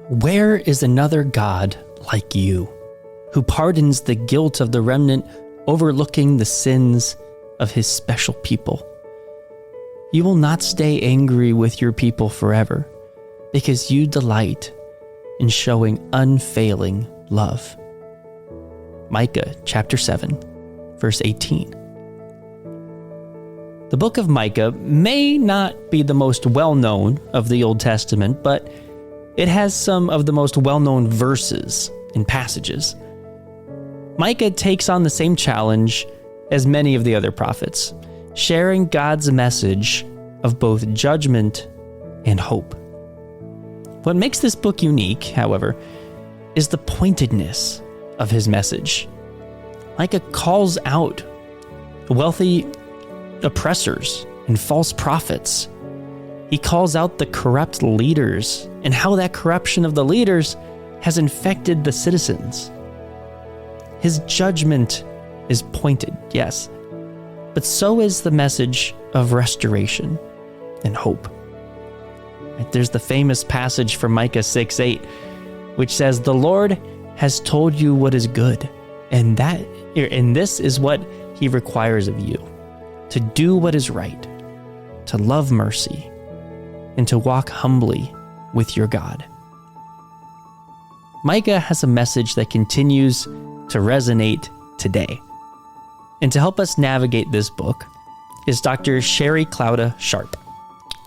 Where is another God like you, who pardons the guilt of the remnant, overlooking the sins of his special people? You will not stay angry with your people forever, because you delight in showing unfailing love. Micah chapter 7, verse 18. The book of Micah may not be the most well-known of the Old Testament, but it has some of the most well-known verses and passages. Micah takes on the same challenge as many of the other prophets, sharing God's message of both judgment and hope. What makes this book unique, however, is the pointedness of his message. Micah calls out wealthy oppressors and false prophets. He calls out the corrupt leaders and how that corruption of the leaders has infected the citizens. His judgment is pointed, yes, but so is the message of restoration and hope. There's the famous passage from Micah 6:8, which says, "The Lord has told you what is good, and this is what he requires of you, to do what is right, to love mercy, and to walk humbly with your God." Micah has a message that continues to resonate today. And to help us navigate this book is Dr. Sheri Klouda Sharp.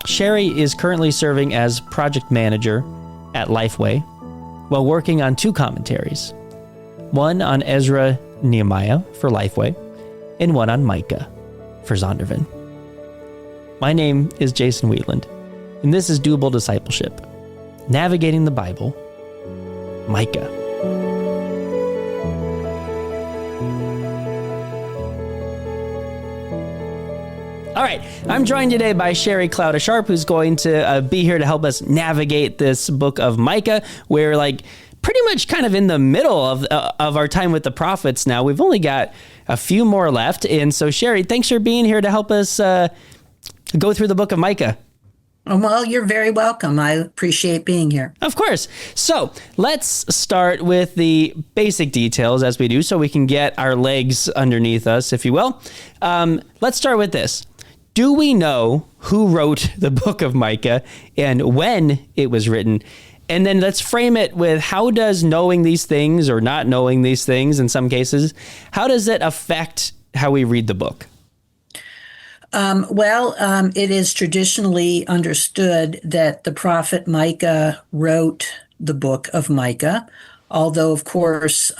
Sheri is currently serving as project manager at Lifeway while working on 2 commentaries, one on Ezra, Nehemiah for Lifeway, and one on Micah for Zondervan. My name is Jason Wheatland, and this is Doable Discipleship, Navigating the Bible, Micah. All right, I'm joined today by Sheri Klouda Sharp, who's going to be here to help us navigate this book of Micah. We're pretty much kind of in the middle of our time with the prophets now. We've only got a few more left. And so, Sheri, thanks for being here to help us go through the book of Micah. Well, you're very welcome. I appreciate being here. Of course. So let's start with the basic details as we do so we can get our legs underneath us, if you will. Let's start with this. Do we know who wrote the book of Micah and when it was written? And then let's frame it with, how does knowing these things, or not knowing these things in some cases, how does it affect how we read the book? It is traditionally understood that the prophet Micah wrote the book of Micah, although, of course,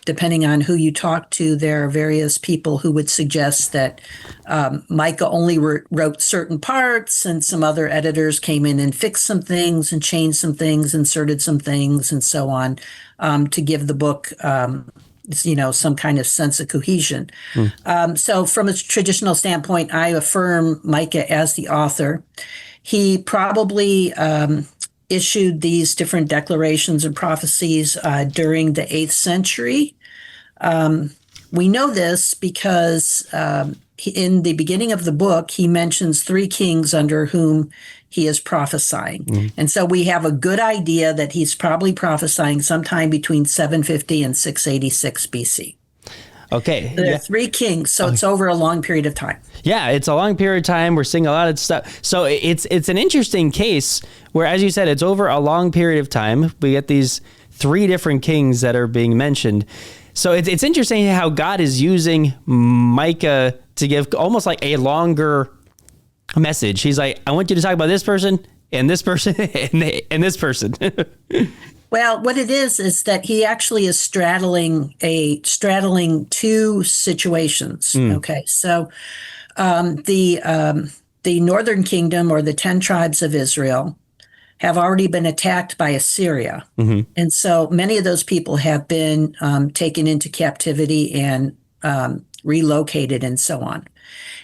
depending on who you talk to, there are various people who would suggest that Micah only wrote certain parts, and some other editors came in and fixed some things and changed some things, inserted some things, and so on, to give the book some kind of sense of cohesion. So from a traditional standpoint, I affirm Micah as the author. He probably issued these different declarations and prophecies during the 8th century. We know this because in the beginning of the book, he mentions 3 kings under whom he is prophesying. And so we have a good idea that he's probably prophesying sometime between 750 and 686 BC. Okay. There are 3 kings, so it's over a long period of time. Yeah, it's a long period of time. We're seeing a lot of stuff. So it's an interesting case where, as you said, it's over a long period of time. We get these 3 different kings that are being mentioned. So it's interesting how God is using Micah to give almost like a longer message. He's like, I want you to talk about this person and this person and this person. Well, what it is that he actually is straddling 2 situations. Okay, so the northern kingdom, or the 10 tribes of Israel, have already been attacked by Assyria. And so many of those people have been taken into captivity and relocated and so on.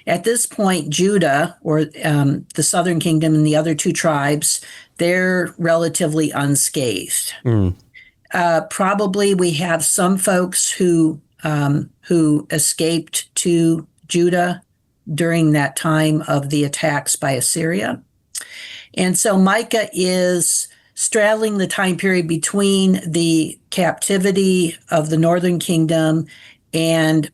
At this point, Judah, or the southern kingdom, and the other 2 tribes, they're relatively unscathed. Probably we have some folks who escaped to Judah during that time of the attacks by Assyria. And so Micah is straddling the time period between the captivity of the northern kingdom and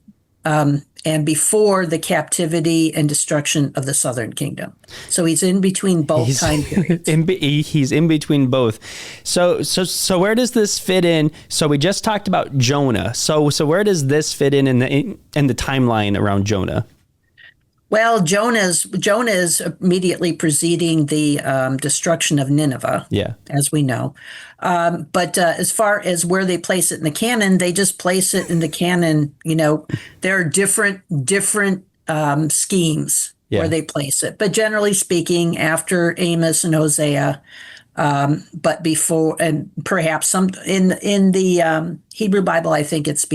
before the captivity and destruction of the southern kingdom. So he's in between both time periods. He's in between both. So where does this fit in? So we just talked about Jonah. So where does this fit in the timeline around Jonah? Well, Jonah is immediately preceding the destruction of Nineveh, as we know. But as far as where they place it in the canon, they just place it in the canon. There are different schemes where they place it. But generally speaking, after Amos and Hosea, but before, and perhaps some in the Hebrew Bible, I think it's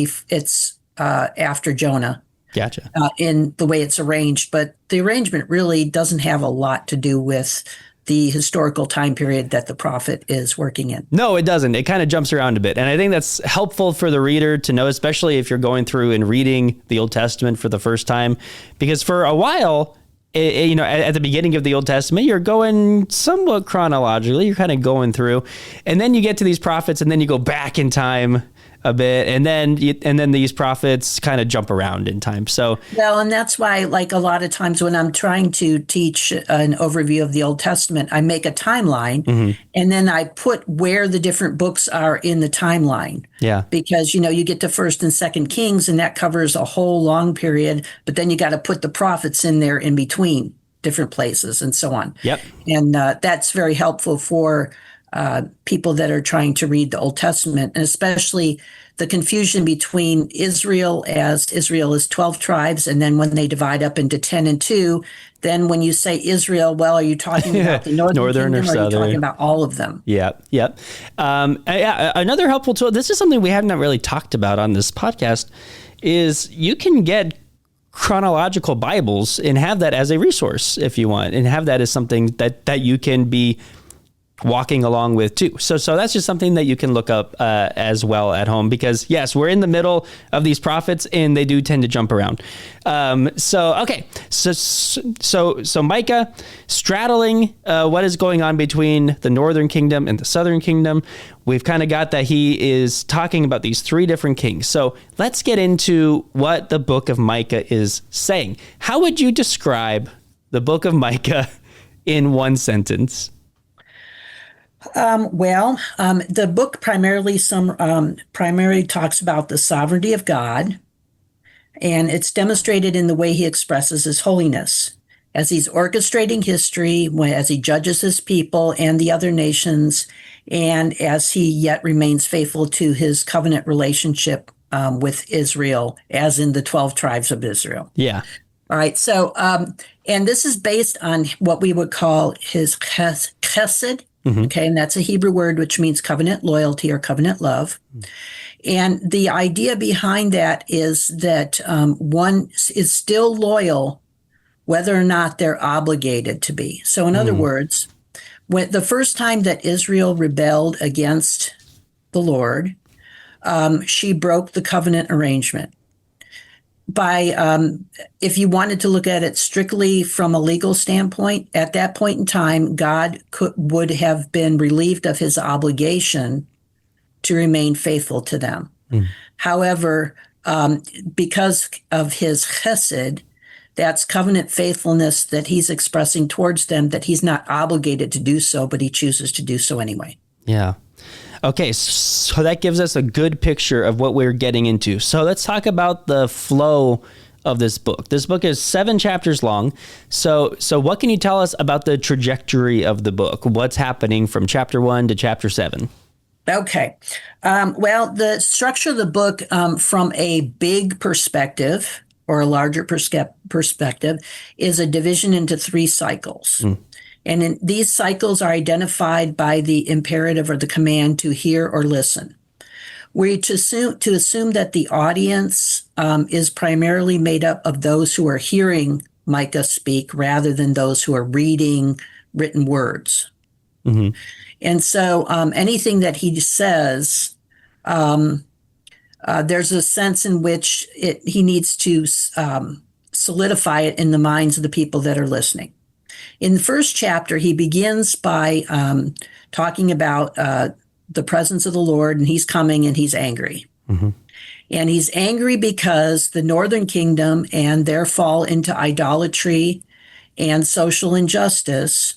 after Jonah. Gotcha. In the way it's arranged, but the arrangement really doesn't have a lot to do with the historical time period that the prophet is working in. No, it doesn't. It kind of jumps around a bit. And I think that's helpful for the reader to know, especially if you're going through and reading the Old Testament for the first time, because for a while, at the beginning of the Old Testament, you're going somewhat chronologically, you're kind of going through, and then you get to these prophets, and then you go back in time a bit, and then these prophets kind of jump around in time. So and that's why, like a lot of times when I'm trying to teach an overview of the Old Testament, I make a timeline, and then I put where the different books are in the timeline. Yeah, because you get to First and Second Kings, and that covers a whole long period, but then you got to put the prophets in there in between different places and so on. Yep, and that's very helpful for people that are trying to read the Old Testament, and especially the confusion between Israel is 12 tribes, and then when they divide up into 10 and 2, then when you say Israel, well, are you talking about the northern kingdom, or are you talking about all of them? Yep. Another helpful tool, this is something we haven't really talked about on this podcast, is you can get chronological Bibles and have that as a resource if you want, and have that as something that you can be walking along with too. So that's just something that you can look up as well at home, because yes, we're in the middle of these prophets and they do tend to jump around. So Micah straddling what is going on between the northern kingdom and the southern kingdom. We've kind of got that he is talking about these three different kings. So let's get into what the book of Micah is saying. How would you describe the book of Micah in one sentence? The book primarily talks about the sovereignty of God, and it's demonstrated in the way he expresses his holiness as he's orchestrating history, as he judges his people and the other nations, and as he yet remains faithful to his covenant relationship with Israel, as in the 12 tribes of Israel. Yeah. All right. So, and this is based on what we would call his chesed. Okay, and that's a Hebrew word which means covenant loyalty or covenant love. And the idea behind that is that one is still loyal whether or not they're obligated to be. So in other words, when the first time that Israel rebelled against the Lord, she broke the covenant arrangement. If you wanted to look at it strictly from a legal standpoint, at that point in time, God would have been relieved of his obligation to remain faithful to them. However, because of his chesed, that's covenant faithfulness that he's expressing towards them, that he's not obligated to do so, but he chooses to do so anyway. Yeah. Okay, so that gives us a good picture of what we're getting into. So let's talk about the flow of this book. This book is 7 chapters long. So what can you tell us about the trajectory of the book? What's happening from chapter 1 to chapter 7? Okay. The structure of the book from a big perspective or a larger perspective is a division into 3 cycles. And these cycles are identified by the imperative or the command to hear or listen. We're to assume that the audience is primarily made up of those who are hearing Micah speak rather than those who are reading written words. And so anything that he says, there's a sense in which he needs to solidify it in the minds of the people that are listening. In the first chapter, he begins by talking about the presence of the Lord, and he's coming and he's angry. Mm-hmm. And he's angry because the northern kingdom and their fall into idolatry and social injustice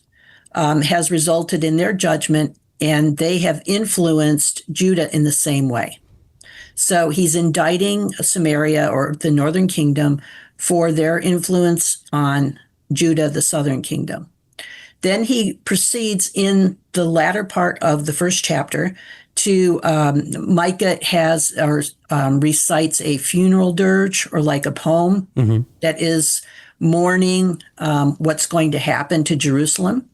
has resulted in their judgment, and they have influenced Judah in the same way. So he's indicting Samaria, or the northern kingdom, for their influence on Judah, the southern kingdom. Then he proceeds in the latter part of the first chapter to Micah has or recites a funeral dirge, or like a poem that is mourning what's going to happen to Jerusalem.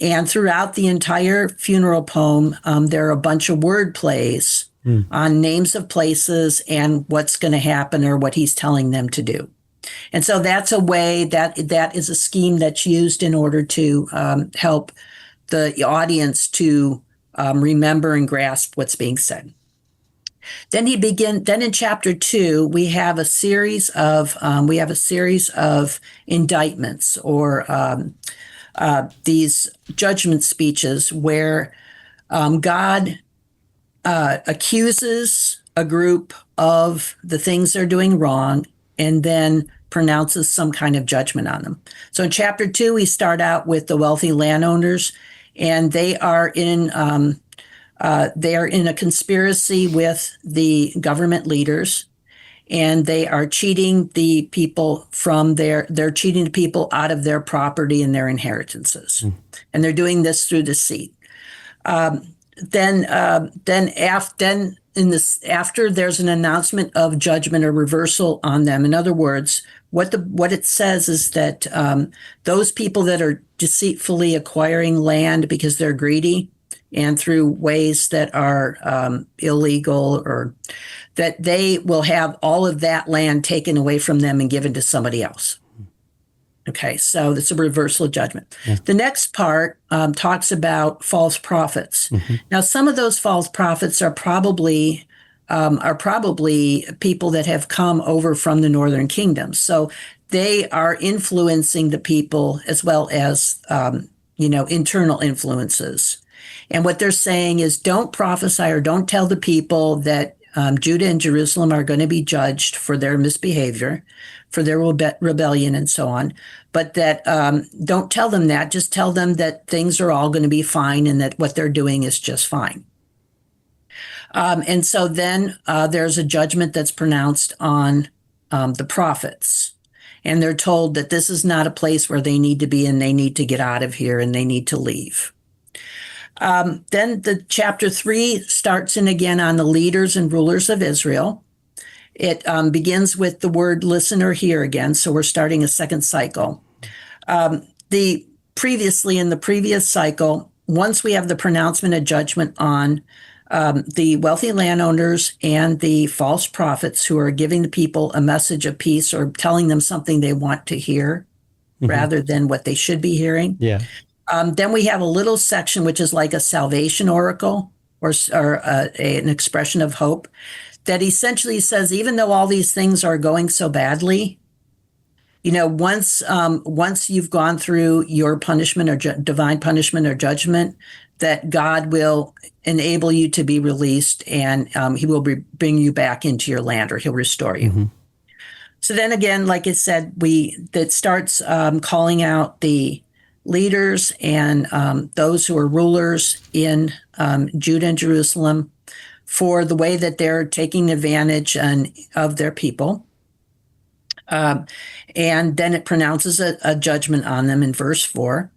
And throughout the entire funeral poem, there are a bunch of word plays on names of places and what's going to happen or what he's telling them to do. And so that's a way that is a scheme that's used in order to help the audience to remember and grasp what's being said. Then in chapter 2, we have a series of indictments, or these judgment speeches where God accuses a group of the things they're doing wrong and then pronounces some kind of judgment on them. So in chapter 2, we start out with the wealthy landowners, and they are in a conspiracy with the government leaders, and they are cheating the people they're cheating the people out of their property and their inheritances. And they're doing this through deceit. After there's an announcement of judgment or reversal on them. In other words, what it says is that those people that are deceitfully acquiring land because they're greedy and through ways that are illegal, or that they will have all of that land taken away from them and given to somebody else. Okay, so it's a reversal of judgment. Yeah. The next part talks about false prophets. Now, some of those false prophets are probably people that have come over from the northern kingdom. So they are influencing the people as well as internal influences. And what they're saying is, don't prophesy or don't tell the people that Judah and Jerusalem are going to be judged for their misbehavior, for their rebellion and so on. But that don't tell them that. Just tell them that things are all going to be fine and that what they're doing is just fine. And so then there's a judgment that's pronounced on the prophets. And they're told that this is not a place where they need to be, and they need to get out of here and they need to leave. Then the chapter 3 starts in again on the leaders and rulers of Israel. It begins with the word listen or hear again. So we're starting a second cycle. In the previous cycle, once we have the pronouncement of judgment on the wealthy landowners and the false prophets who are giving the people a message of peace or telling them something they want to hear rather than what they should be hearing. Yeah. Then we have a little section which is like a salvation oracle or an expression of hope that essentially says, even though all these things are going so badly, once you've gone through your punishment or divine punishment or judgment, that God will enable you to be released, and he will bring you back into your land, or he'll restore you. So then again, like I said, that starts calling out the leaders and those who are rulers in Judah and Jerusalem for the way that they're taking advantage of their people. And then it pronounces a judgment on them in verse 4,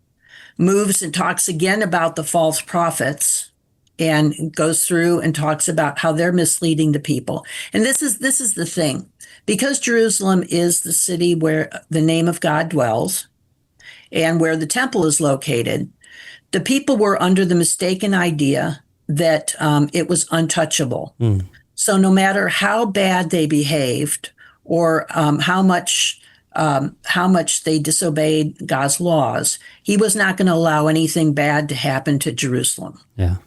moves and talks again about the false prophets, and goes through and talks about how they're misleading the people. And this is the thing. Because Jerusalem is the city where the name of God dwells and where the temple is located, the people were under the mistaken idea that it was untouchable. So no matter how bad they behaved or how much they disobeyed God's laws, he was not going to allow anything bad to happen to Jerusalem. Yeah.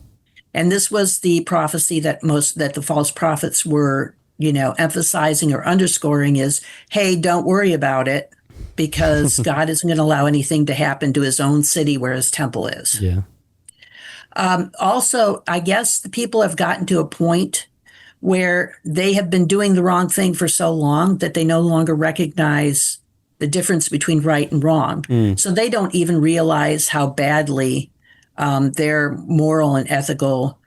And this was the prophecy that the false prophets were, emphasizing or underscoring is, hey, don't worry about it, because God isn't going to allow anything to happen to his own city where his temple is. Yeah. Also, I guess the people have gotten to a point where they have been doing the wrong thing for so long that they no longer recognize the difference between right and wrong. So they don't even realize how badly their moral and ethical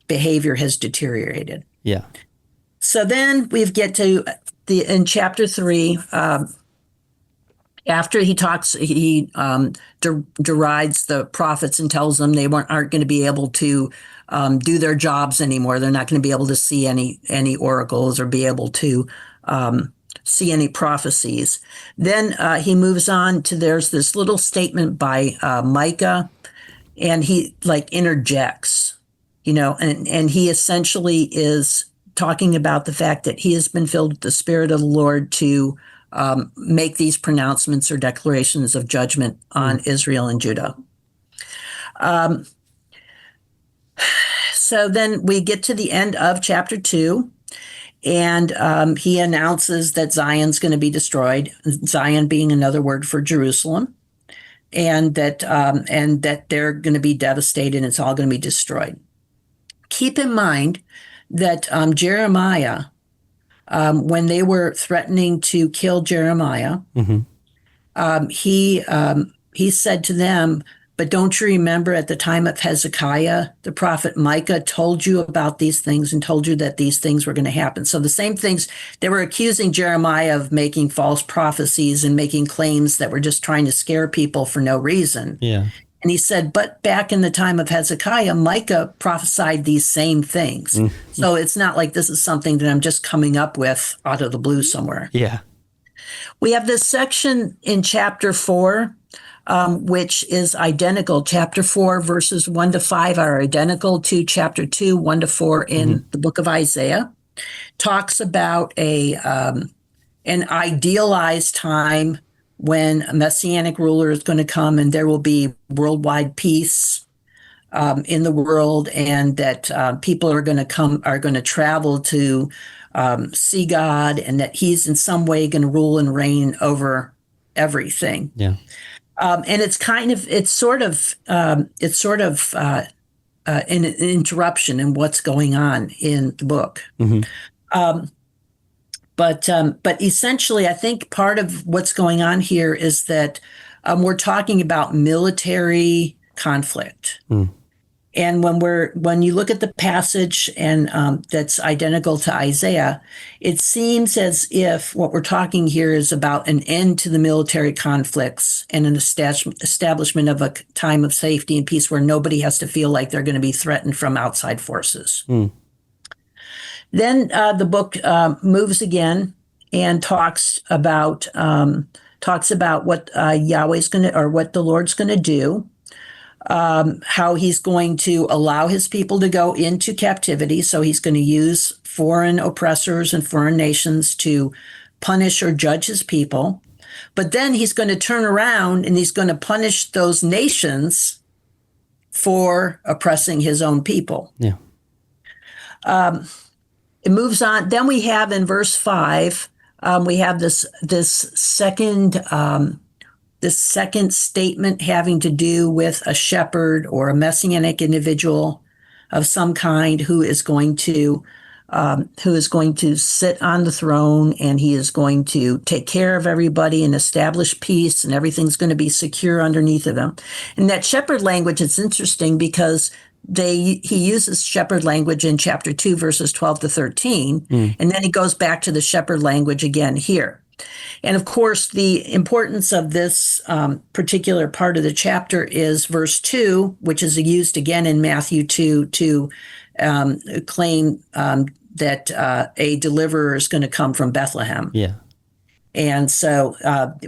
behavior has deteriorated. Yeah. So then we get to in chapter 3. After he derides the prophets and tells them they aren't going to be able to do their jobs anymore. They're not going to be able to see any oracles or be able to see any prophecies. Then he moves on to, there's this little statement by Micah, and he interjects, and he essentially is talking about the fact that he has been filled with the Spirit of the Lord to make these pronouncements or declarations of judgment on Israel and Judah. So then we get to the end of chapter 2, and he announces that Zion's going to be destroyed, Zion being another word for Jerusalem, and that they're going to be devastated and it's all going to be destroyed. Keep in mind that Jeremiah, when they were threatening to kill Jeremiah, he said to them, "But don't you remember at the time of Hezekiah, the prophet Micah told you about these things and told you that these things were going to happen?" So the same things, they were accusing Jeremiah of making false prophecies and making claims that were just trying to scare people for no reason. Yeah. And he said, but back in the time of Hezekiah, Micah prophesied these same things. So it's not like this is something that I'm just coming up with out of the blue somewhere. Yeah. We have this section in chapter 4, which is identical. Chapter 4, verses 1 to 5 are identical to chapter 2, 1 to 4 in the book of Isaiah. Talks about an idealized time when a messianic ruler is going to come and there will be worldwide peace in the world, and that people are going to travel to see God, and that he's in some way going to rule and reign over everything. Yeah. And it's sort of an interruption in what's going on in the book. But essentially, I think part of what's going on here is that we're talking about military conflict. And when you look at the passage and that's identical to Isaiah, it seems as if what we're talking here is about an end to the military conflicts and an establishment of a time of safety and peace where nobody has to feel like they're going to be threatened from outside forces. Then the book moves again and talks about what Yahweh's going to, or what the Lord's going to do, how he's going to allow his people to go into captivity. So he's going to use foreign oppressors and foreign nations to punish or judge his people. But then he's going to turn around and he's going to punish those nations for oppressing his own people. Yeah. It moves on. Then we have in verse 5, we have this second statement having to do with a shepherd or a messianic individual of some kind who is going to sit on the throne, and he is going to take care of everybody and establish peace, and everything's going to be secure underneath of him. And that shepherd language, it's interesting because he uses shepherd language in chapter 2, verses 12 to 13, and then he goes back to the shepherd language again here. And of course, the importance of this particular part of the chapter is verse 2, which is used again in Matthew 2 to claim that a deliverer is going to come from Bethlehem. Yeah. And so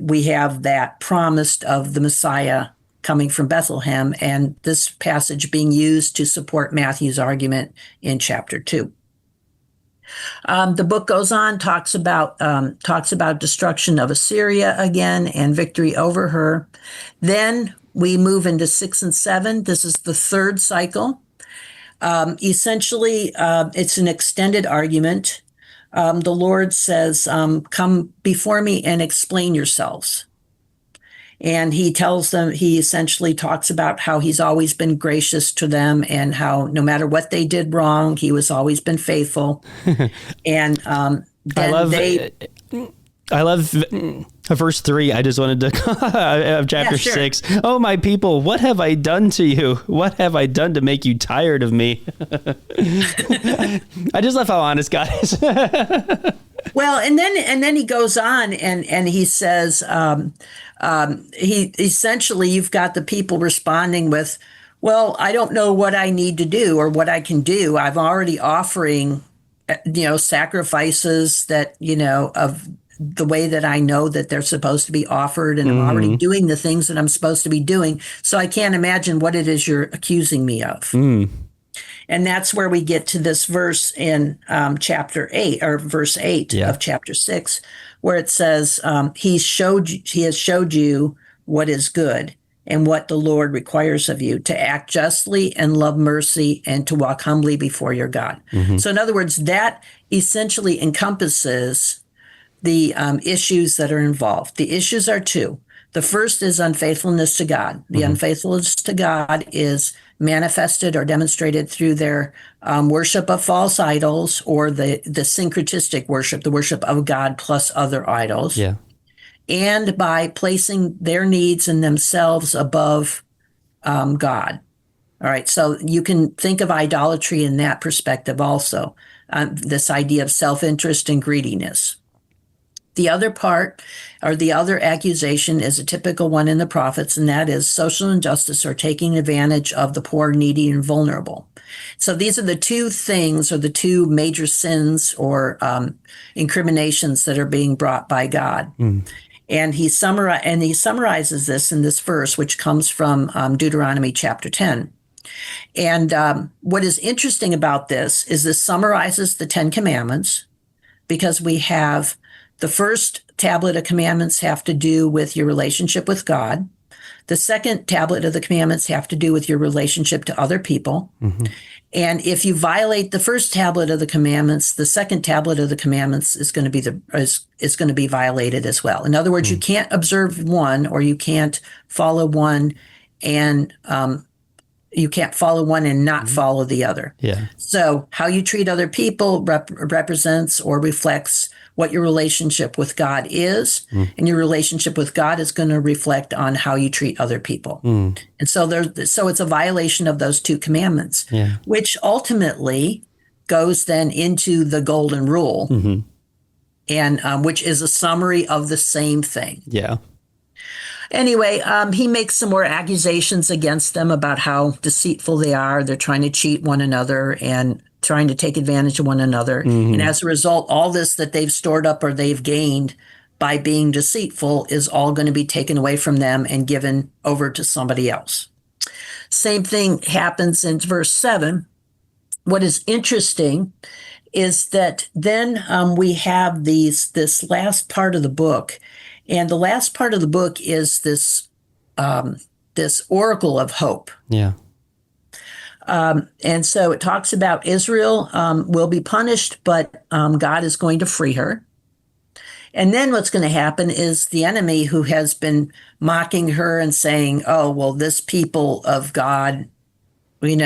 we have that promised of the Messiah coming from Bethlehem, and this passage being used to support Matthew's argument in chapter 2. The book goes on, talks about destruction of Assyria again and victory over her. Then we move into 6 and 7. This is the third cycle. Essentially, it's an extended argument the Lord says, come before me and explain yourselves. And he tells them, he essentially talks about how he's always been gracious to them and how no matter what they did wrong, he was always been faithful. And I love verse 3. I just wanted to of chapter 6. Oh, my people, what have I done to you? What have I done to make you tired of me? I just love how honest God is. Well, and then he goes on and he says, he essentially, you've got the people responding with, well, I don't know what I need to do or what I can do. I'm already offering, sacrifices that, of the way that I know that they're supposed to be offered. And I'm already doing the things that I'm supposed to be doing. So I can't imagine what it is you're accusing me of. And that's where we get to this verse in chapter 8 or verse 8 of chapter 6, where it says, he has showed you what is good and what the Lord requires of you, to act justly and love mercy and to walk humbly before your God. So in other words, that essentially encompasses the issues that are involved. The issues are two. The first is unfaithfulness to God. The unfaithfulness to God is manifested or demonstrated through their worship of false idols, or the syncretistic worship, the worship of God plus other idols. Yeah. And by placing their needs and themselves above God. All right. So you can think of idolatry in that perspective also, this idea of self-interest and greediness. The other part, or the other accusation, is a typical one in the prophets, and that is social injustice or taking advantage of the poor, needy, and vulnerable. So these are the two things, or the two major sins or incriminations that are being brought by God. And he summarizes this in this verse, which comes from Deuteronomy chapter 10. And what is interesting about this is this summarizes the 10 Commandments, because we have the first tablet of commandments have to do with your relationship with God. The second tablet of the commandments have to do with your relationship to other people. And if you violate the first tablet of the commandments, the second tablet of the commandments is going to be is going to be violated as well. In other words, you can't observe one, or you can't follow one, and you can't follow one and not follow the other. Yeah. So how you treat other people represents or reflects what your relationship with God is, and your relationship with God is going to reflect on how you treat other people. And so it's a violation of those two commandments, which ultimately goes then into the golden rule, and which is a summary of the same thing. Yeah. Anyway, he makes some more accusations against them about how deceitful they are. They're trying to cheat one another and trying to take advantage of one another. And as a result, all this that they've stored up or they've gained by being deceitful is all going to be taken away from them and given over to somebody else. Same thing happens in verse 7. What is interesting is that then we have this last part of the book. And the last part of the book is this oracle of hope. Yeah. And so it talks about Israel will be punished, but God is going to free her. And then what's going to happen is the enemy, who has been mocking her and saying, oh, well, this people of God, he's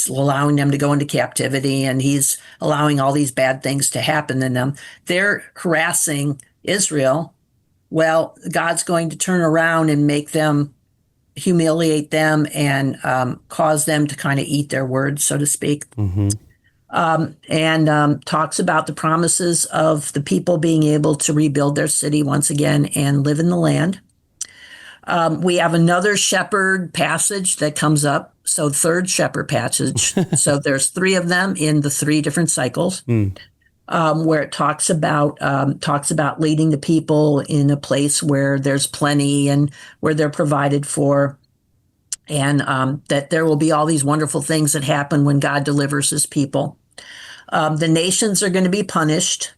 allowing them to go into captivity, and he's allowing all these bad things to happen to them. They're harassing Israel. Well, God's going to turn around and humiliate them and cause them to kind of eat their words, so to speak. And talks about the promises of the people being able to rebuild their city once again and live in the land. We have another shepherd passage that comes up. So third shepherd passage. So there's three of them in the three different cycles, where it talks about leading the people in a place where there's plenty and where they're provided for, and that there will be all these wonderful things that happen when God delivers his people. The nations are going to be punished.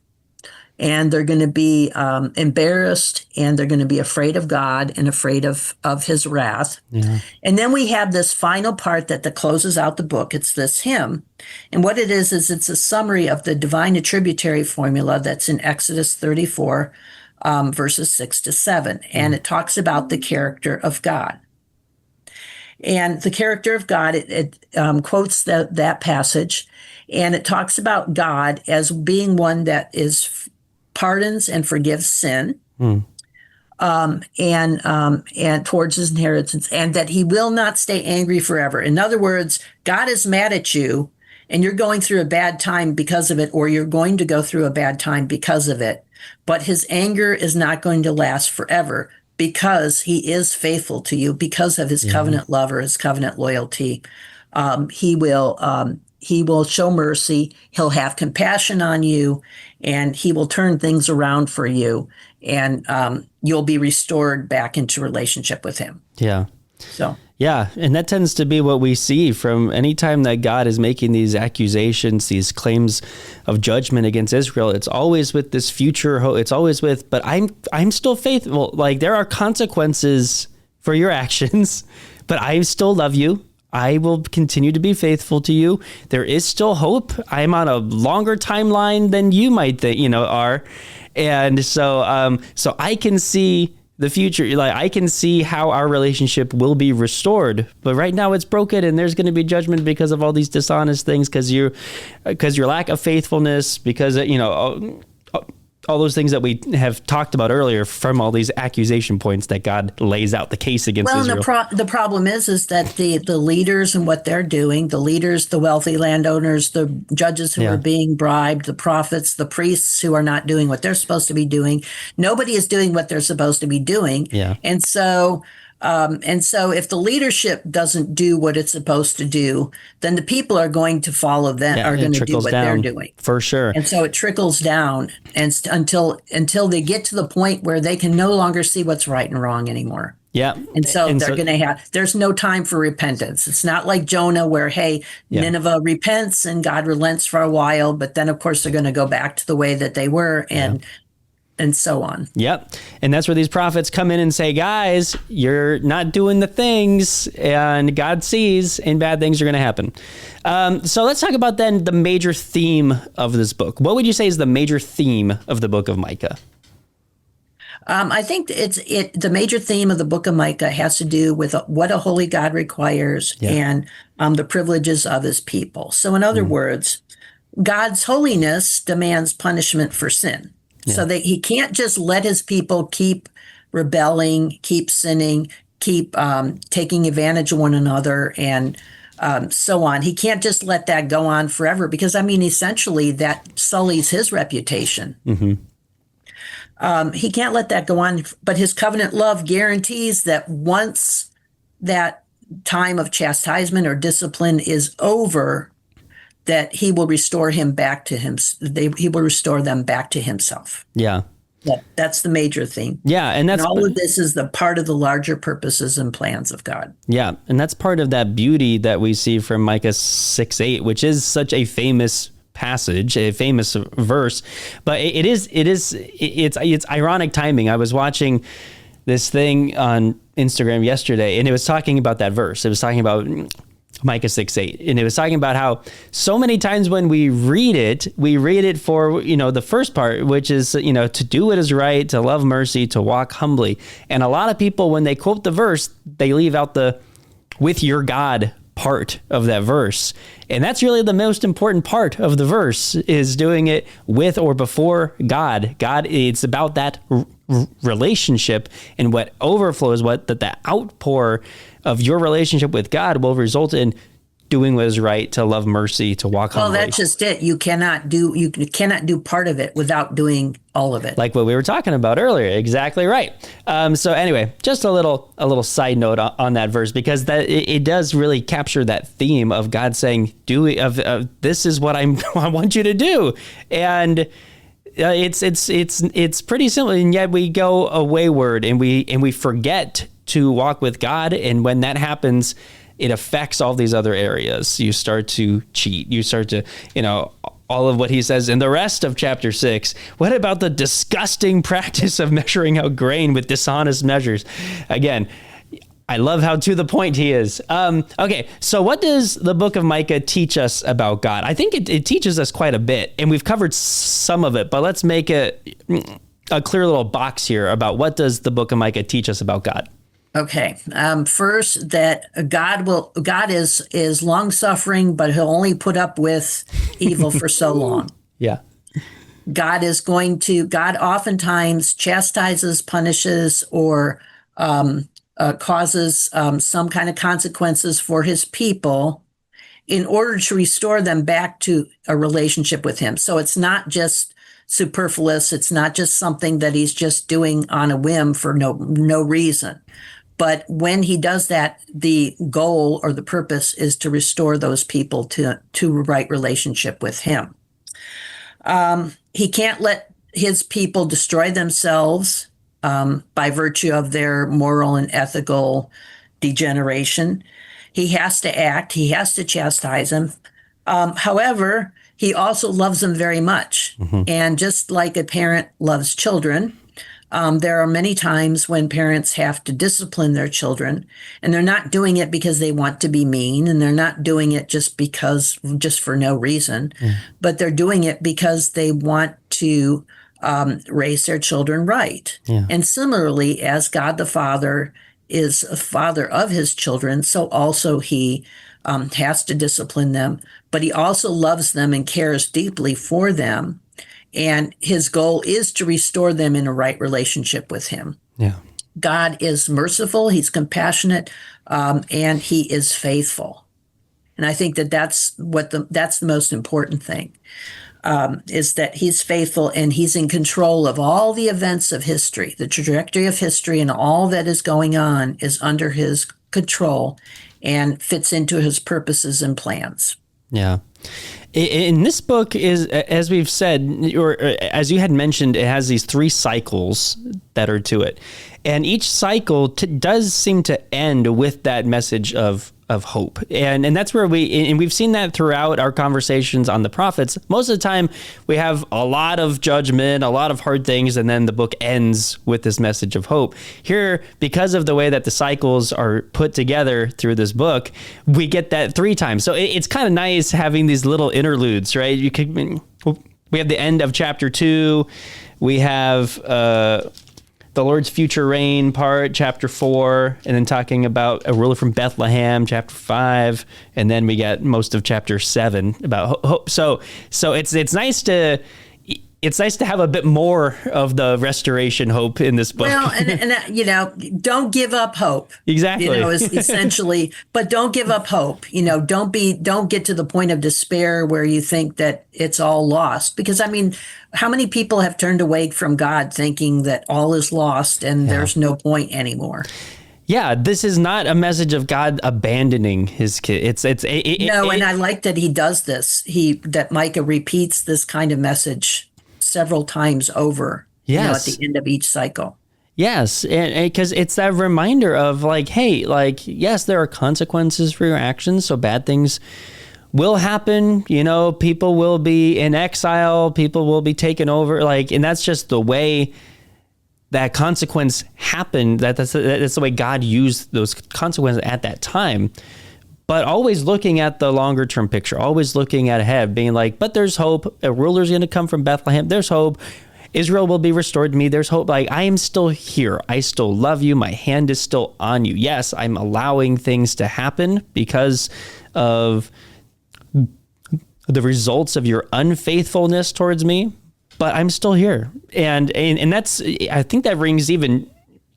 and they're going to be embarrassed, and they're going to be afraid of God and afraid of his wrath. Yeah. And then we have this final part that closes out the book. It's this hymn. And what it is it's a summary of the divine attributary formula that's in Exodus 34, verses 6-7. And it talks about the character of God. And the character of God, it quotes that passage, and it talks about God as being one that pardons and forgives sin, and towards his inheritance, and that he will not stay angry forever. In other words, God is mad at you, and you're going through a bad time because of it, or you're going to go through a bad time because of it. But his anger is not going to last forever, because he is faithful to you, because of his covenant love or his covenant loyalty. He will show mercy. He'll have compassion on you, and he will turn things around for you, and you'll be restored back into relationship with him. Yeah. So. Yeah, and that tends to be what we see from any time that God is making these accusations, these claims of judgment against Israel. It's always with this future hope. It's always with, but I'm still faithful. Like, there are consequences for your actions, but I still love you. I will continue to be faithful to you. There is still hope. I'm on a longer timeline than you might think, are. And so I can see the future. Like, I can see how our relationship will be restored, but right now it's broken, and there's going to be judgment because of all these dishonest things, because your lack of faithfulness, because all those things that we have talked about earlier, from all these accusation points that God lays out the case against Israel. Well, the problem is that the leaders and what they're doing, the leaders, the wealthy landowners, the judges who are being bribed, the prophets, the priests who are not doing what they're supposed to be doing. Nobody is doing what they're supposed to be doing. Yeah. And so if the leadership doesn't do what it's supposed to do, then the people are going to follow them, are going to do what they're doing. For sure. And so it trickles down, and until they get to the point where they can no longer see what's right and wrong anymore. Yeah. And so there's no time for repentance. It's not like Jonah where, Nineveh repents and God relents for a while, but then of course they're going to go back to the way that they were, and so on. Yep. And that's where these prophets come in and say, guys, you're not doing the things, and God sees, and bad things are going to happen. So let's talk about then the major theme of this book. What would you say is the major theme of the book of Micah? I think the major theme of the book of Micah has to do with what a holy God requires and the privileges of his people. So in other words, God's holiness demands punishment for sin. So that he can't just let his people keep rebelling, keep sinning, keep taking advantage of one another, and so on. He can't just let that go on forever, because, essentially that sullies his reputation. Mm-hmm. He can't let that go on, but his covenant love guarantees that once that time of chastisement or discipline is over, that he will restore him back to him. He will restore them back to himself. Yeah. That's the major theme. Yeah. And all of this is the part of the larger purposes and plans of God. Yeah. And that's part of that beauty that we see from Micah 6:8, which is such a famous passage, a famous verse, but it's ironic timing. I was watching this thing on Instagram yesterday, and it was talking about that verse. It was talking about Micah 6:8. And it was talking about how so many times when we read it for, the first part, which is, to do what is right, to love mercy, to walk humbly. And a lot of people, when they quote the verse, they leave out the with your God part of that verse. And that's really the most important part of the verse, is doing it with or before God. God, it's about that relationship, and what overflows, that outpour of your relationship with God will result in doing what is right, to love mercy, to walk humbly. Well, that's just it. You cannot do part of it without doing all of it. Like what we were talking about earlier. Exactly right. So anyway, just a little side note on that verse, because it does really capture that theme of God saying, this is what I want you to do. And it's pretty simple, and yet we go a wayward, and we forget to walk with God. And when that happens, it affects all these other areas. You start to cheat. You start to, all of what he says in the rest of chapter 6. What about the disgusting practice of measuring out grain with dishonest measures? Again, I love how to the point he is. Okay, so what does the book of Micah teach us about God? I think it teaches us quite a bit, and we've covered some of it, but let's make it a clear little box here about what does the book of Micah teach us about God? Okay. First, that God is long suffering, but he'll only put up with evil for so long. Yeah. God oftentimes chastises, punishes, or causes some kind of consequences for his people in order to restore them back to a relationship with him. So it's not just superfluous. It's not just something that he's just doing on a whim for no reason. But when he does that, the goal or the purpose is to restore those people to a right relationship with him. He can't let his people destroy themselves by virtue of their moral and ethical degeneration. He has to act. He has to chastise them. However, he also loves them very much. Mm-hmm. And just like a parent loves children, there are many times when parents have to discipline their children, and they're not doing it because they want to be mean, and they're not doing it just for no reason, but they're doing it because they want to raise their children right. Yeah. And similarly, as God the Father is a father of his children, so also he has to discipline them, but he also loves them and cares deeply for them. And his goal is to restore them in a right relationship with him. Yeah. God is merciful, he's compassionate, and he is faithful. And I think that's the most important thing, is that he's faithful and he's in control of all the events of history. The trajectory of history and all that is going on is under his control and fits into his purposes and plans. Yeah. In this book is, as we've said, or as you had mentioned, it has these 3 cycles that are to it. And each cycle does seem to end with that message of hope. And that's where we've seen that throughout our conversations on the prophets. Most of the time we have a lot of judgment, a lot of hard things, and then the book ends with this message of hope. Here, because of the way that the cycles are put together through this book, we get that 3 times. So it's kind of nice having these little interludes, right? We have the end of chapter 2. We have the Lord's future reign part, chapter 4, and then talking about a ruler from Bethlehem, chapter 5, and then we get most of chapter 7 about hope. So it's nice to have a bit more of the restoration hope in this book. Well, and don't give up hope. Exactly. Essentially, but don't give up hope. Don't get to the point of despair where you think that it's all lost. Because how many people have turned away from God thinking that all is lost and there's no point anymore? Yeah, this is not a message of God abandoning his kid. And I like that he does this. That Micah repeats this kind of message several times over. Yes. At the end of each cycle. Yes, and because it's that reminder of yes, there are consequences for your actions, so bad things will happen. People will be in exile, people will be taken over, and that's just the way that consequence happened. That's the way God used those consequences at that time. But always looking at the longer term picture, always looking at ahead, being but there's hope. A ruler's going to come from Bethlehem. There's hope. Israel will be restored to me. There's hope. I am still here. I still love you. My hand is still on you. Yes, I'm allowing things to happen because of the results of your unfaithfulness towards me, but I'm still here. And that's, I think that rings even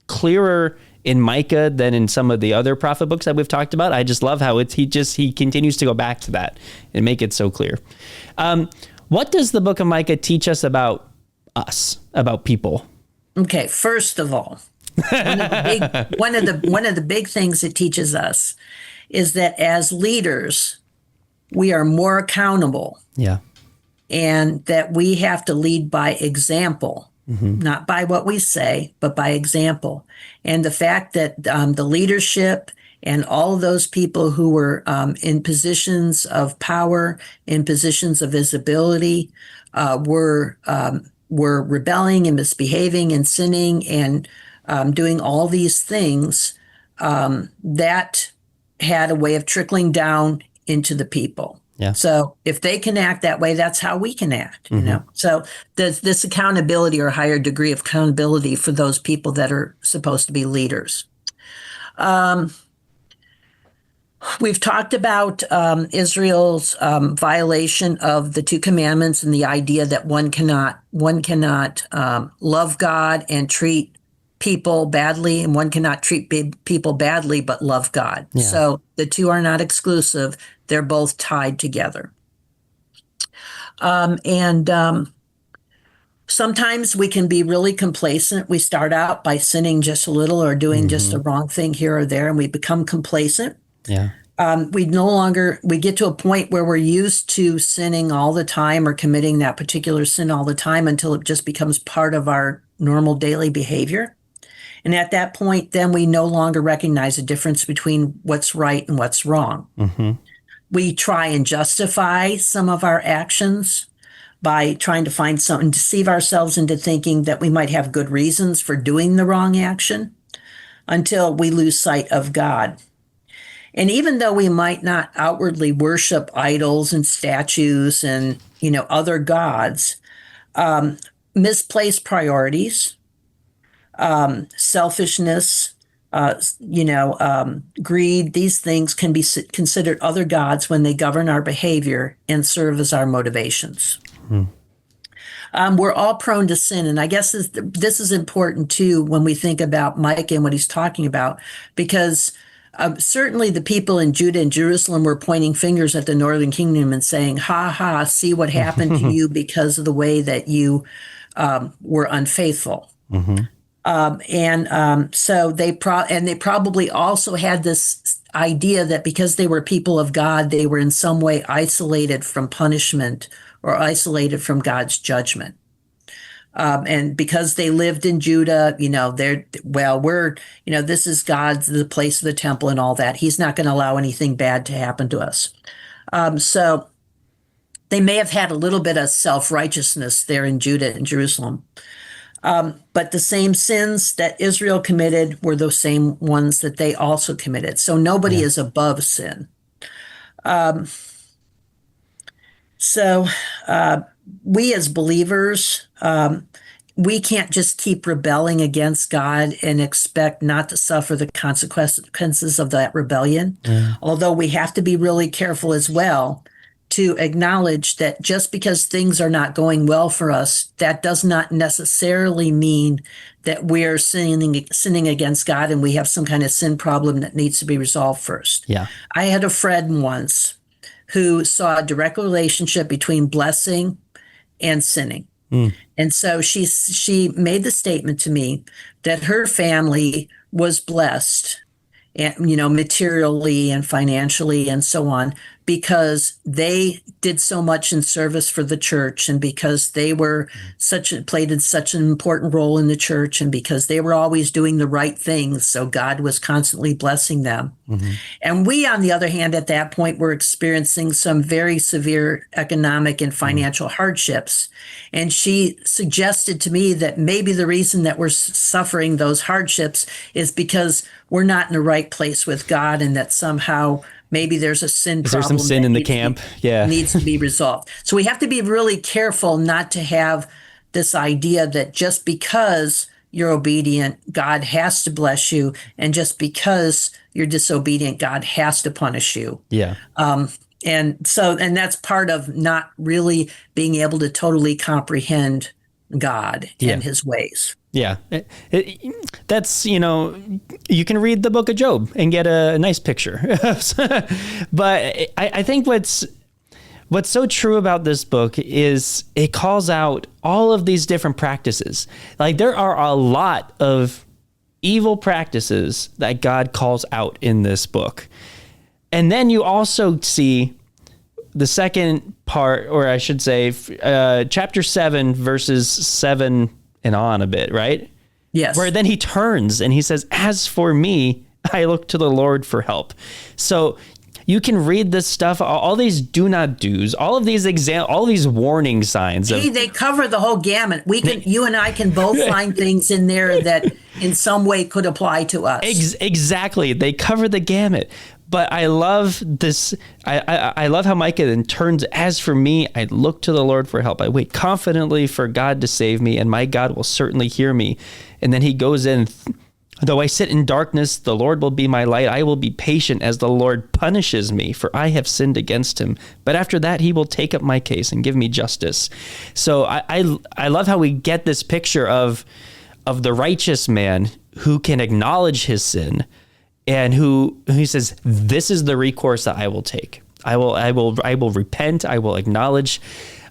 clearer in Micah than in some of the other prophet books that we've talked about. I just love how he continues to go back to that and make it so clear. What does the book of Micah teach us about us, about people? Okay, first of all, one of the big things it teaches us is that as leaders, we are more accountable. Yeah. And that we have to lead by example, not by what we say, but by example. And the fact that the leadership And all of those people who were in positions of power, in positions of visibility, were rebelling and misbehaving and sinning and doing all these things that had a way of trickling down into the people. Yeah. So if they can act that way, that's how we can act, you know. So there's this accountability or higher degree of accountability for those people that are supposed to be leaders. We've talked about Israel's violation of the two commandments and the idea that one cannot love God and treat people badly, and one cannot treat people badly but love God. Yeah. So the two are not exclusive; they're both tied together. Sometimes we can be really complacent. We start out by sinning just a little or doing just a wrong thing here or there, and we become complacent. Yeah. We get to a point where we're used to sinning all the time or committing that particular sin all the time until it just becomes part of our normal daily behavior. And at that point, then we no longer recognize the difference between what's right and what's wrong. We try and justify some of our actions by trying to find something, deceive ourselves into thinking that we might have good reasons for doing the wrong action until we lose sight of God. And even though we might not outwardly worship idols and statues and, other gods, misplaced priorities, selfishness, greed, these things can be considered other gods when they govern our behavior and serve as our motivations. We're all prone to sin. And I guess this is important too when we think about Micah and what he's talking about, because certainly the people in Judah and Jerusalem were pointing fingers at the northern kingdom and saying, ha ha, see what happened to you because of the way that you were unfaithful. So they probably also had this idea that because they were people of God, they were in some way isolated from punishment or isolated from God's judgment. And because they lived in Judah, this is God's, the place of the temple and all that. He's not going to allow anything bad to happen to us. So they may have had a little bit of self-righteousness there in Judah and Jerusalem. But the same sins that Israel committed were the same ones that they also committed. So nobody is above sin. We as believers, we can't just keep rebelling against God and expect not to suffer the consequences of that rebellion. Although we have to be really careful as well to acknowledge that just because things are not going well for us, that does not necessarily mean that we're sinning against God and we have some kind of sin problem that needs to be resolved first. Yeah. I had a friend once who saw a direct relationship between blessing and sinning. And so she made the statement to me that her family was blessed, and, materially and financially and so on, because they did so much in service for the church, and because they were played such an important role in the church, and because they were always doing the right things, so God was constantly blessing them. And we, on the other hand, at that point, were experiencing some very severe economic and financial hardships. And she suggested to me that maybe the reason that we're suffering those hardships is because we're not in the right place with God, and that somehow maybe there's a sin problem. There's some sin in the camp. Needs to be resolved. So we have to be really careful not to have this idea that just because you're obedient, God has to bless you, and just because you're disobedient, God has to punish you. And that's part of not really being able to totally comprehend God and his ways. That's, you can read the book of Job and get a nice picture. But I think what's so true about this book is it calls out all of these different practices. Like, there are a lot of evil practices that God calls out in this book. And then you also see the second part, or I should say, chapter 7, verses 7 and on a bit, right? Yes. Where then he turns and he says, as for me I look to the Lord for help. So you can read this stuff, all these do not do's, all of these all these warning signs. They cover the whole gamut. You and I can both find things in there that in some way could apply to us. Exactly. They cover the gamut. But I love this. I love how Micah then turns, as for me, I look to the Lord for help. I wait confidently for God to save me, and my God will certainly hear me. And then he goes in, though I sit in darkness, the Lord will be my light. I will be patient as the Lord punishes me, for I have sinned against him. But after that, he will take up my case and give me justice. So I love how we get this picture of the righteous man who can acknowledge his sin, and who he says, this is the recourse that I will take. I will repent. I will acknowledge.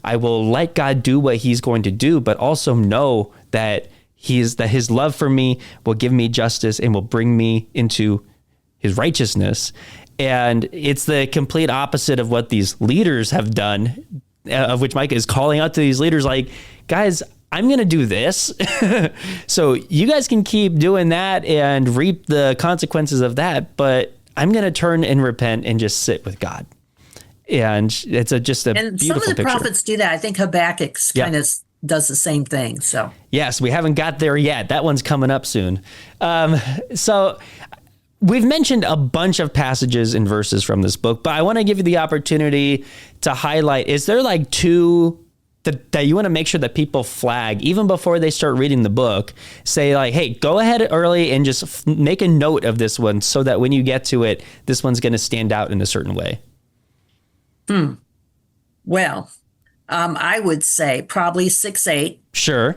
I will let God do what he's going to do, but also know that his love for me will give me justice and will bring me into his righteousness. And it's the complete opposite of what these leaders have done, of which Micah is calling out to these leaders like, guys, I'm going to do this. So you guys can keep doing that and reap the consequences of that. But I'm going to turn and repent and just sit with God. And it's just a beautiful picture. And some of the prophets do that. I think Habakkuk kind of does the same thing. So yes, we haven't got there yet. That one's coming up soon. So we've mentioned a bunch of passages and verses from this book, but I want to give you the opportunity to highlight, is there like two that you want to make sure that people flag even before they start reading the book? Say like, hey, go ahead early and just make a note of this one so that when you get to it, this one's going to stand out in a certain way. Well, I would say probably 6:8. Sure.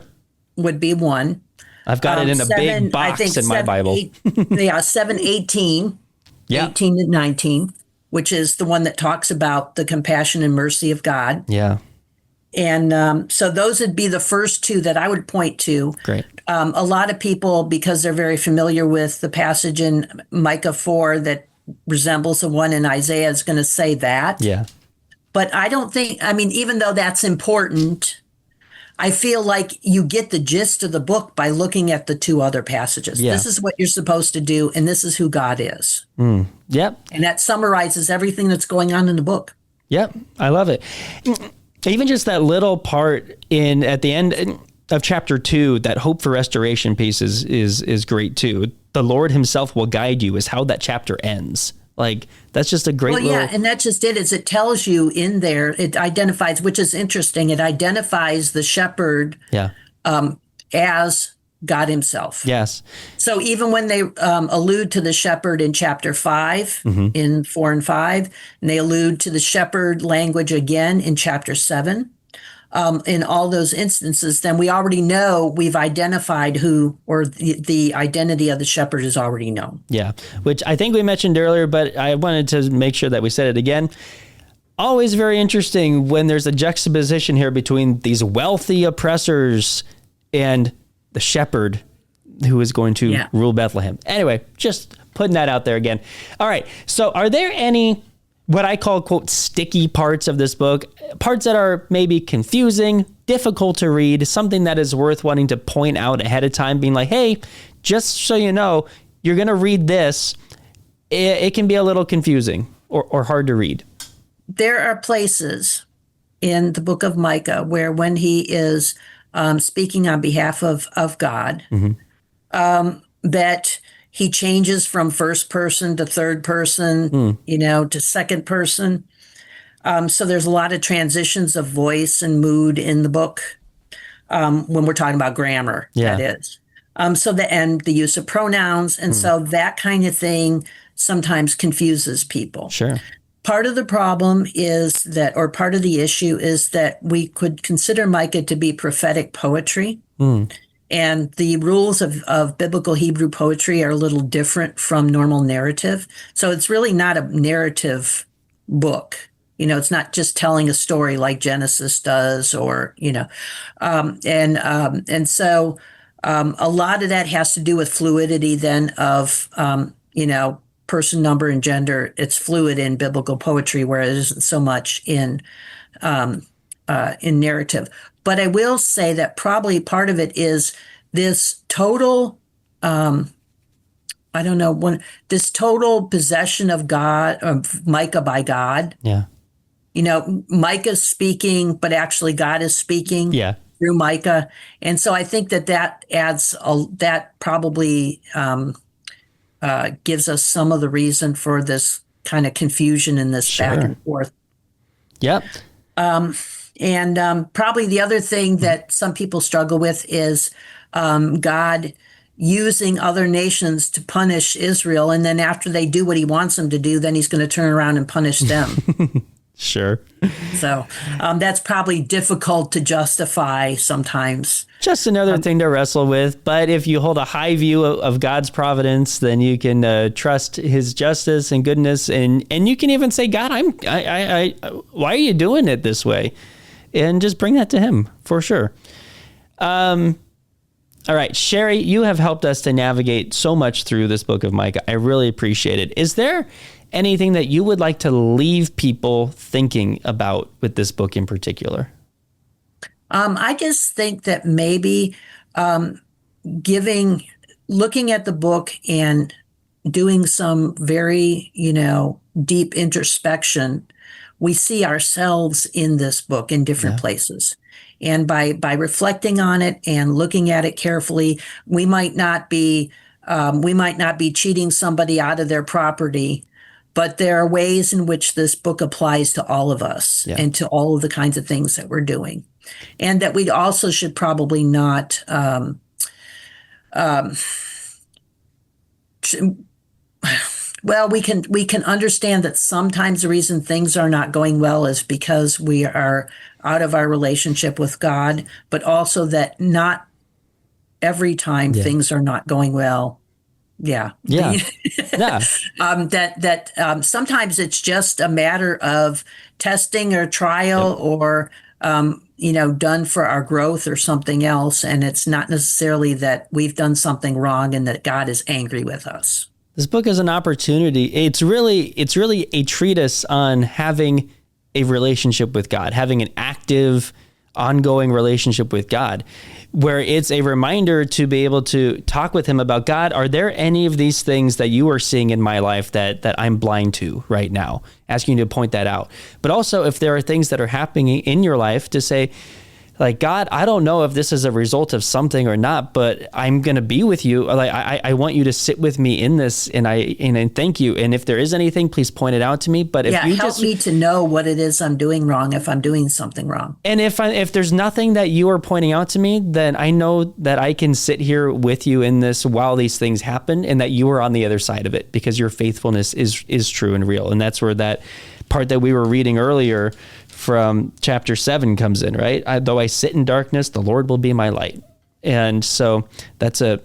Would be one. I've got it in a big box in my Bible. 7:18. Yeah. 18 to 19, which is the one that talks about the compassion and mercy of God. Yeah. And so those would be the first two that I would point to. Great. A lot of people, because they're very familiar with the passage in Micah 4 that resembles the one in Isaiah, is going to say that. Yeah. But I don't think, even though that's important, I feel like you get the gist of the book by looking at the two other passages. Yeah. This is what you're supposed to do, and this is who God is. Yep. And that summarizes everything that's going on in the book. Yep. I love it. Even just that little part at the end of chapter 2, that hope for restoration piece is great too. The Lord himself will guide you is how that chapter ends. Like, that's just a great and that's just it, is it tells you in there, it identifies, which is interesting, it identifies the shepherd as God himself. Yes. So even when they allude to the shepherd in chapter 5, in 4 and 5, and they allude to the shepherd language again in chapter 7, in all those instances, then we already know we've identified who, or the identity of the shepherd is already known. Yeah, which I think we mentioned earlier, but I wanted to make sure that we said it again. Always very interesting when there's a juxtaposition here between these wealthy oppressors and the shepherd who is going to rule Bethlehem. Anyway, just putting that out there again. All right, so are there any what I call, quote, sticky parts of this book, parts that are maybe confusing, difficult to read, something that is worth wanting to point out ahead of time, being like, hey, just so you know, you're going to read this. It can be a little confusing or hard to read. There are places in the book of Micah where when he is speaking on behalf of God, that he changes from first person to third person, to second person. So there's a lot of transitions of voice and mood in the book when we're talking about grammar, that is. So the use of pronouns. And so that kind of thing sometimes confuses people. Sure. Part of the problem is that, or part of the issue is that we could consider Micah to be prophetic poetry. And the rules of biblical Hebrew poetry are a little different from normal narrative. So it's really not a narrative book. It's not just telling a story like Genesis does, or, and so a lot of that has to do with fluidity then of, person, number, and gender. It's fluid in biblical poetry, where it isn't so much in narrative. But I will say that probably part of it is this total I don't know, when this total possession of God, of Micah by God. Yeah. Micah's speaking, but actually God is speaking Yeah. through Micah. And so I think that adds, that probably gives us some of the reason for this kind of confusion in this back Sure. and forth. Yep. And probably the other thing that some people struggle with is God using other nations to punish Israel. And then after they do what he wants them to do, then he's going to turn around and punish them. Sure. So that's probably difficult to justify sometimes. Just another thing to wrestle with. But if you hold a high view of God's providence, then you can trust his justice and goodness. And you can even say, God, why are you doing it this way? And just bring that to him for sure. All right, Sheri, you have helped us to navigate so much through this book of Micah. I really appreciate it. Is there anything that you would like to leave people thinking about with this book in particular? I just think that maybe looking at the book and doing some very, deep introspection, we see ourselves in this book in different places. And by reflecting on it and looking at it carefully, we might not be cheating somebody out of their property, but there are ways in which this book applies to all of us and to all of the kinds of things that we're doing. And that we also should probably not we can understand that sometimes the reason things are not going well is because we are out of our relationship with God, but also that not every time things are not going well. Yeah. Sometimes it's just a matter of testing or trial or, done for our growth or something else. And it's not necessarily that we've done something wrong and that God is angry with us. This book is an opportunity. It's really a treatise on having a relationship with God, having an active, ongoing relationship with God, where it's a reminder to be able to talk with him about, God, are there any of these things that you are seeing in my life that I'm blind to right now? Asking you to point that out. But also, if there are things that are happening in your life, to say, like, God, I don't know if this is a result of something or not, but I'm going to be with you. Like, I want you to sit with me in this, and thank you. And if there is anything, please point it out to me. But if you help me to know what it is I'm doing wrong, if I'm doing something wrong. And if there's nothing that you are pointing out to me, then I know that I can sit here with you in this while these things happen, and that you are on the other side of it because your faithfulness is true and real. And that's where that part that we were reading earlier from chapter 7 comes in, right? Though I sit in darkness, the Lord will be my light. And so that's a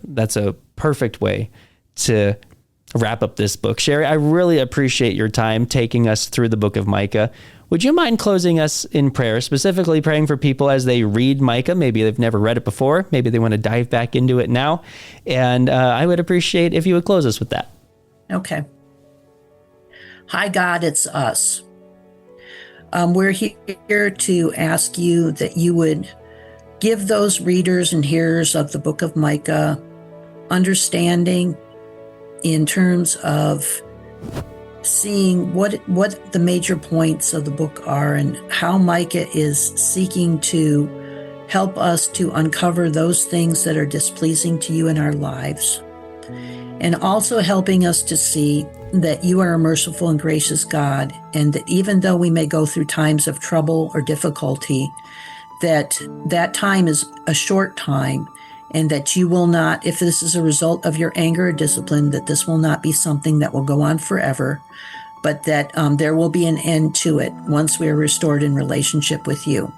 perfect way to wrap up this book. Sheri, I really appreciate your time taking us through the book of Micah. Would you mind closing us in prayer, specifically praying for people as they read Micah? Maybe they've never read it before. Maybe they want to dive back into it now. And I would appreciate if you would close us with that. Okay. Hi, God, it's us. We're here to ask you that you would give those readers and hearers of the book of Micah understanding in terms of seeing what the major points of the book are and how Micah is seeking to help us to uncover those things that are displeasing to you in our lives, and also helping us to see that you are a merciful and gracious God, and that even though we may go through times of trouble or difficulty, that time is a short time, and that you will not, if this is a result of your anger or discipline, that this will not be something that will go on forever, but that there will be an end to it once we are restored in relationship with you.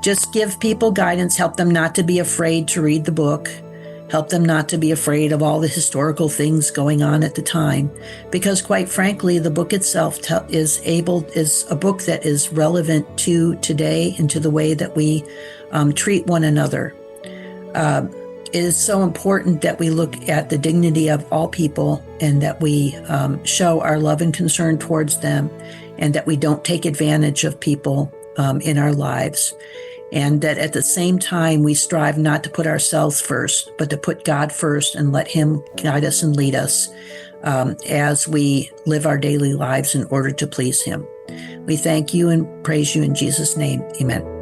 Just give people guidance, help them not to be afraid to read the book. Help them not to be afraid of all the historical things going on at the time, because quite frankly, the book itself is a book that is relevant to today and to the way that we treat one another. It is so important that we look at the dignity of all people and that we show our love and concern towards them, and that we don't take advantage of people in our lives. and that at the same time we strive not to put ourselves first, but to put God first and let Him guide us and lead us as we live our daily lives in order to please Him. We thank you and praise you in Jesus' name. Amen.